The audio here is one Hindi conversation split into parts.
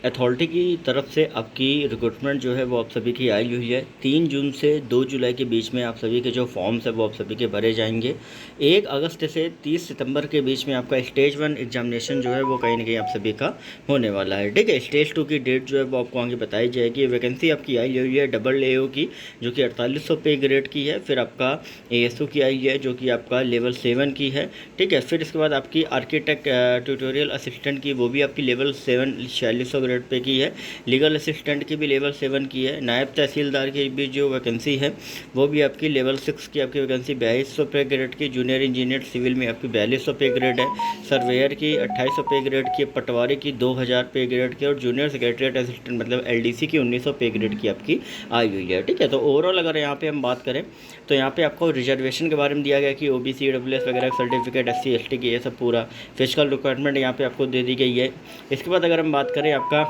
अथॉरिटी की तरफ से आपकी रिक्रूटमेंट जो है वो आप सभी की आई हुई है। 3 जून से 2 जुलाई के बीच में आप सभी के जो फॉर्म्स है वो आप सभी के भरे जाएंगे। 1 अगस्त से 30 सितंबर के बीच में आपका स्टेज 1 एग्जामिनेशन जो है वो कहीं ना कहीं आप सभी का होने वाला है। ठीक है, स्टेज 2 की डेट जो है वो आपको आगे बताई जाएगी। वैकेंसी आपकी आई हुई है डबल AO की, जो कि 4800 पे ग्रेड की है। फिर आपका ASO की आई है, जो कि आपका लेवल 7 की है। ठीक है, फिर इसके बाद आपकी आर्किटेक्ट ट्यूटोरियल असिस्टेंट की, वो भी आपकी लेवल 7 4600 ग्रेड पे की है। लीगल असिस्टेंट की भी लेवल 7 की है। नायब तहसीलदार की भी जो वैकेंसी है वो भी आपकी लेवल 6 की आपकी वैकेंसी 4200 पे ग्रेड की। जूनियर इंजीनियर सिविल में आपकी 4200 पे ग्रेड है। सर्वेयर की 2800 पे ग्रेड की। पटवारी की 2000 पे ग्रेड की। और जूनियर सेक्रेटरीट असिस्टेंट मतलब LDC की 1900 पे ग्रेड की आपकी आई हुई है। ठीक है, तो ओवरऑल अगर यहाँ पे हम बात करें तो यहाँ पे आपको रिजर्वेशन के बारे में दिया गया कि OBC EWS वगैरह सर्टिफिकेट, SC ST की, ये सब पूरा फिजिकल रिक्वायरमेंट यहाँ पे आपको दे दी गई है। इसके बाद अगर हम बात करें आपका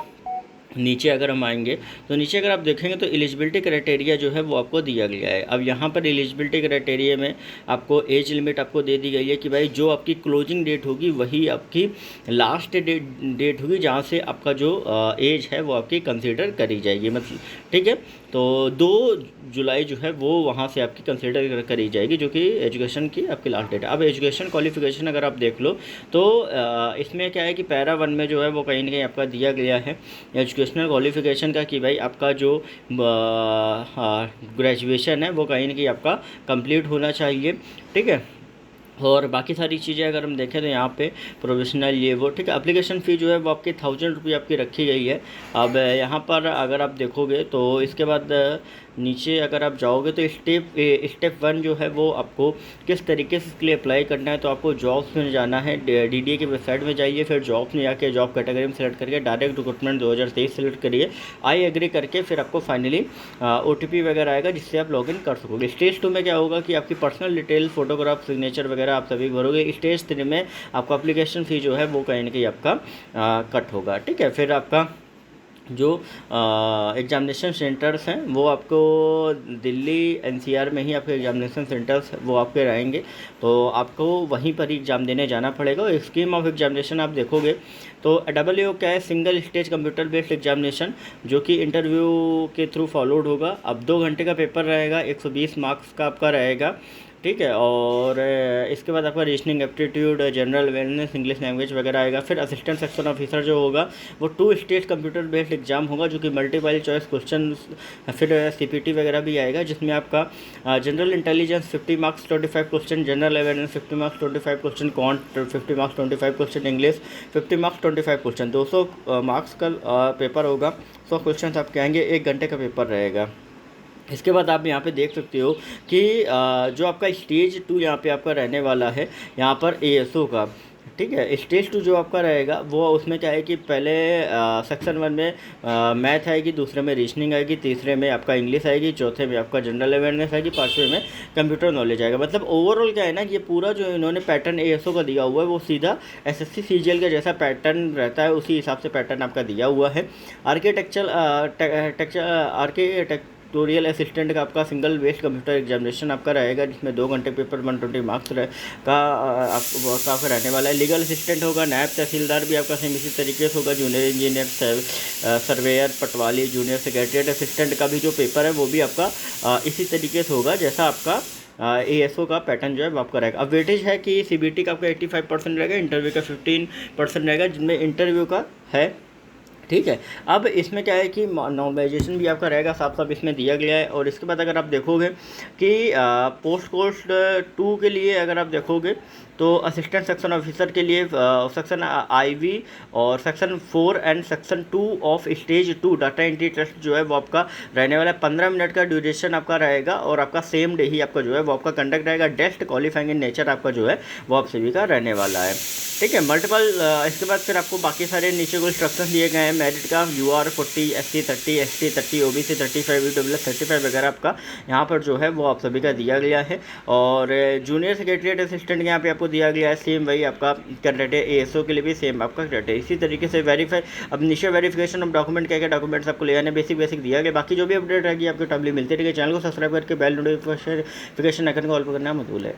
नीचे अगर हम आएंगे तो नीचे अगर आप देखेंगे तो एलिजिबिलिटी क्राइटेरिया जो है वो आपको दिया गया है। अब यहाँ पर एलिजिबिलिटी क्राइटेरिया में आपको एज लिमिट आपको दे दी गई है कि भाई जो आपकी क्लोजिंग डेट होगी वही आपकी लास्ट डेट होगी जहाँ से आपका जो एज है वो आपकी कंसीडर करी जाएगी। मतलब ठीक है, तो 2 जुलाई जो है वो वहाँ से आपकी कंसीडर करी जाएगी, जो कि एजुकेशन की आपकी लास्ट डेट है। अब एजुकेशन क्वालिफिकेशन अगर आप देख लो तो इसमें क्या है कि पैरा 1 में जो है वो कहीं ना कहीं आपका दिया गया है एजुकेशनल क्वालिफिकेशन का कि भाई आपका जो ग्रेजुएशन है वो कहीं ना कहीं आपका कंप्लीट होना चाहिए। ठीक है, और बाकी सारी चीज़ें अगर हम देखें तो यहाँ पे प्रोफेशनल ये वो। ठीक है, एप्लीकेशन फ़ी जो है वो आपकी 1000 रुपये आपकी रखी गई है। अब यहाँ पर अगर आप देखोगे तो इसके बाद नीचे अगर आप जाओगे तो स्टेप 1 जो है वो आपको किस तरीके से इसके लिए अप्लाई करना है। तो आपको जॉब्स में जाना है, DDA की वेबसाइट में जाइए, फिर जॉब्स में जाके जॉब कैटेगरी में सेलेक्ट करके डायरेक्ट रिक्रूटमेंट 2023 सेलेक्ट करिए, आई एग्री करके फिर आपको फाइनली OTP वगैरह आएगा जिससे आप लॉगिन कर सकोगे। स्टेज 2 में क्या होगा कि आपकी पर्सनल डिटेल, फोटोग्राफ, सिग्नेचर वगैरह आप सभी भरोगे। स्टेज 3 में आपका एप्लीकेशन फ़ी जो है वो कहीं ना कहीं आपका कट होगा। ठीक है, फिर आपका जो एग्जामिनेशन सेंटर्स हैं वो आपको दिल्ली NCR में ही आपके एग्जामिनेशन सेंटर्स वो आपके रहेंगे, तो आपको वहीं पर ही एग्ज़ाम देने जाना पड़ेगा। और स्कीम ऑफ एग्जामिनेशन आप देखोगे तो AAO क्या है, single stage computer based examination, जो कि इंटरव्यू के थ्रू फॉलोड होगा। अब 2 घंटे का पेपर रहेगा, 120 मार्क्स का आपका रहेगा। ठीक है, और इसके बाद आपका reasoning aptitude, general awareness, English language वगैरह आएगा। फिर असिस्टेंट सेक्शन ऑफिसर जो होगा वो 2 स्टेज कंप्यूटर बेस्ड एग्जाम होगा, जो कि मल्टीपल चॉइस क्वेश्चन, फिर CPT वगैरह भी आएगा, जिसमें आपका general intelligence 50 marks 25 question, general awareness 50 marks 25 question, can't 50 marks 25 question, English 50 marks 25 question, 200 marks का पेपर होगा। 100 क्वेश्चन आपके आएंगे, 1 घंटे का पेपर रहेगा। इसके बाद आप यहाँ पे देख सकते हो कि जो आपका स्टेज 2 यहाँ पे आपका रहने वाला है, यहाँ पर ASO का। ठीक है, स्टेज 2 जो आपका रहेगा वो उसमें क्या है कि पहले सेक्शन 1 में मैथ आएगी, दूसरे में रीजनिंग आएगी, तीसरे में आपका इंग्लिश आएगी, चौथे में आपका जनरल अवेयरनेस आएगी, पाँचवें में कंप्यूटर नॉलेज आएगा। मतलब ओवरऑल क्या है ना कि ये पूरा जो इन्होंने पैटर्न ASO का दिया हुआ है वो सीधा SSC CGL का जैसा पैटर्न रहता है उसी हिसाब से पैटर्न आपका दिया हुआ है। आर्किटेक्चुरियल असिस्टेंट का आपका सिंगल बेस्ड कंप्यूटर एग्जामिनेशन आपका रहेगा, जिसमें 2 घंटे पेपर 120 मार्क्स का आपका रहने वाला है। लीगल असिस्टेंट होगा, नायब तहसीलदार भी आपका सेम इसी तरीके से होगा, जूनियर इंजीनियर, सर्वेयर, पटवारी, जूनियर सेक्रेटरीट असिस्टेंट का भी जो पेपर है वो भी आपका इसी तरीके से होगा जैसा आपका ASO का पैटर्न जो है वो आपका रहेगा। अब वेटेज है कि CBT का आपका 85% रहेगा, इंटरव्यू का 15% रहेगा, जिनमें इंटरव्यू का है। ठीक है, अब इसमें क्या है कि नॉर्मलाइजेशन भी आपका रहेगा, साफ साफ इसमें दिया गया है। और इसके बाद अगर आप देखोगे कि पोस्ट कोस्ट 2 के लिए अगर आप देखोगे तो असिस्टेंट सेक्शन ऑफिसर के लिए सेक्शन IV और section 4 and section 2 of stage 2 data entry test जो है वो आपका रहने वाला है। 15 मिनट का ड्यूरेशन आपका रहेगा और आपका सेम डे ही आपका जो है वो आपका कंडक्ट रहेगा। टेस्ट क्वालिफाइंग इन नेचर आपका जो है वो आप सभी का रहने वाला है। ठीक है, मल्टीपल इसके बाद फिर आपको बाकी सारे नीचे को इंस्ट्रक्शन दिए गए हैं। मेरिट का UR 40, SC 30, ST 30, OBC 35, EWS 35 वगैरह आपका यहाँ पर जो है वो आप सभी का दिया गया है। और जूनियर सेक्रेटरीट असिस्टेंट यहाँ पे आपको दिया गया है, सेम वही आपका क्राइटेरिया। ASO के लिए भी सेम आपका क्राइटेरिया इसी तरीके से वेरीफाई। अब इनिशियल वेरिफिकेशन ऑफ डॉक्यूमेंट, क्या क्या डॉक्यूमेंट्स आपको ले आने, बेसिक दिया गया। बाकी जो भी अपडेट रहेगी आपको टाइमली मिलती रहेगी। चैनल को सब्सक्राइब करके बेल नोटिफिकेशन आइकन को ऑल पर करना मत भूलें।